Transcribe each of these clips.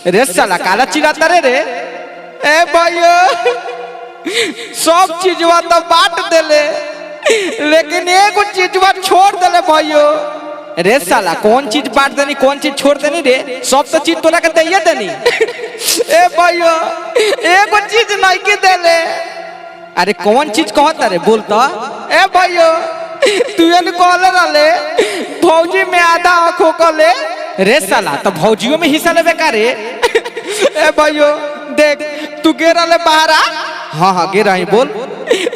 रे साला काला चिल्लाता रे ए भाइयो सब चीजवा तो बांट देले लेकिन एगो चीजवा छोड़ देले भाइयो। रे साला कौन चीज बांट देनी कौन चीज छोड़ देनी रे? सब तो चीज तोरा के दइए देनी। ए भाइयो एगो चीज नहीं के देले। अरे कौन चीज कहता रे बोलता? ए भाइयो तू ये कहले रहले भौजी में आधा आंखों को ले। रे साला तो भौजियों में हिस्सा लेबे का रे? ए भाइयो देख तू गे रहले बाहर। हाँ हाँ गे रही बोल।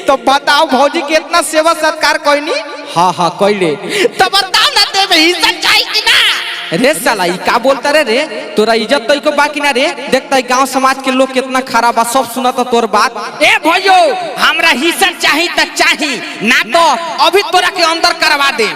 तो बताओ भौजी के इतना सेवा सत्कार कोई? हाँ हाँ कोइले। तो बताओ ना तेरे हिस्सा चाहिए कि ना? रे साला ई का बोलता रे? तोरा इज्जत तो को बाकी ना रे? देखता गांव समाज के लोग कितना खराब बा, सब सुनता तोर बात। ए भैयो हमरा हिस्सा चाहिए त चाहिए ना तो अभी तोरा के अंदर करवा दे।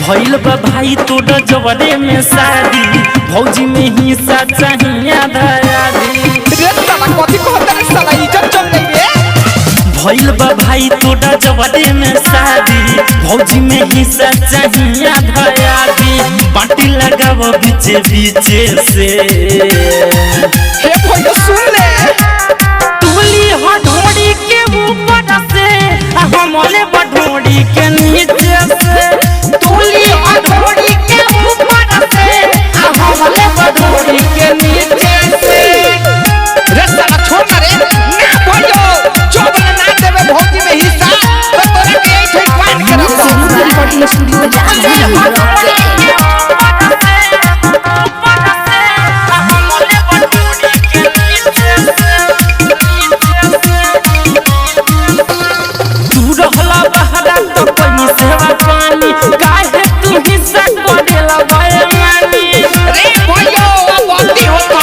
भइल बा भाई तोड़ जवरे में शादी भौजी में हिस्सा चाहिए आधा आधी। रे साला कथि कहत रे साला इज्जत चल गई रे। भइल बा भाई तोड़ जवरे में शादी भौजी में हिस्सा चाहिए आधा आधी। बाटी लगाव बीचे बीचे से। हे भैया सुन ले तुली हथौड़ी के ऊपर से हमले बढोड़ी के नीचे से। तुली हथौड़ी के ऊपर से हमले बढोड़ी के नीचे से। रे साला छोड़ ना रे ना भैया चोबला ना देवे भौजी में हिस्सा तो तोरा के एक ठे काट के रखो। रिकॉर्डिंग स्टूडियो सेवा पानी काहे तू हिस्सा करेला बयानी। रे भैया गलती होता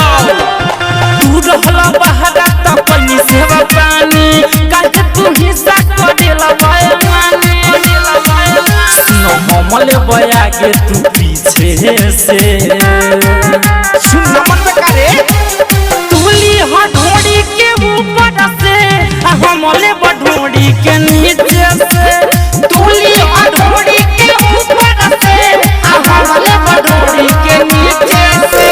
तू रहला बहरा त पनी सेवा पानी काहे तू हिस्सा करेला बयानी। सुनो हमले बया के तू पीछे से। सुन नमन पे करे तुली हथौड़ी के ऊपर से हमले बढोड़ी के नीचे से। तुली हथौड़ी के ऊपर से हमले बढोड़ी के नीचे से।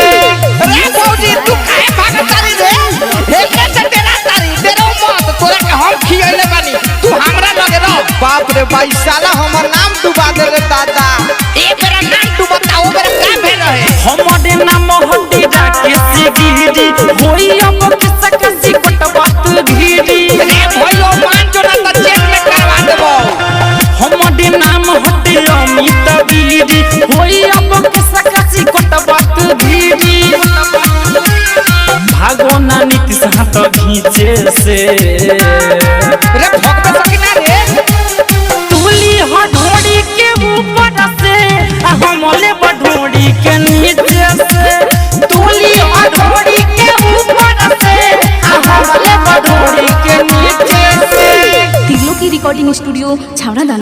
रे भौजी तू काहे भागत तारी रे? हे कैसे तेरा तारी तेरो मत तोरा के हम खियले बानी तू हमरा लगे रह। बाप रे भाई साला हमर नाम डुबा दे रे दादा। ए बेरा नाम डुबता ओ बेरा का भेल रहे? हमरे नाम हड्डी राके सिगिरी होई अब किसका किसी कोटवा तू घीरी। रे भैया मान जो ना त जेल में करवा देबो। हमरे नाम हड्डी अमित गिरी होई अब किसका किसी कोटवा तू घीरी। भागो ना नीति हाथ घींचे से। रे भगवे सकिना रे तुली हथौड़ी के ऊपर से हमले बढोड़ी के नीचे से। तुली हथौड़ी के ऊपर से हमले बढोड़ी के नीचे से। तिलो की रिकॉर्डिंग स्टूडियो छावड़ा।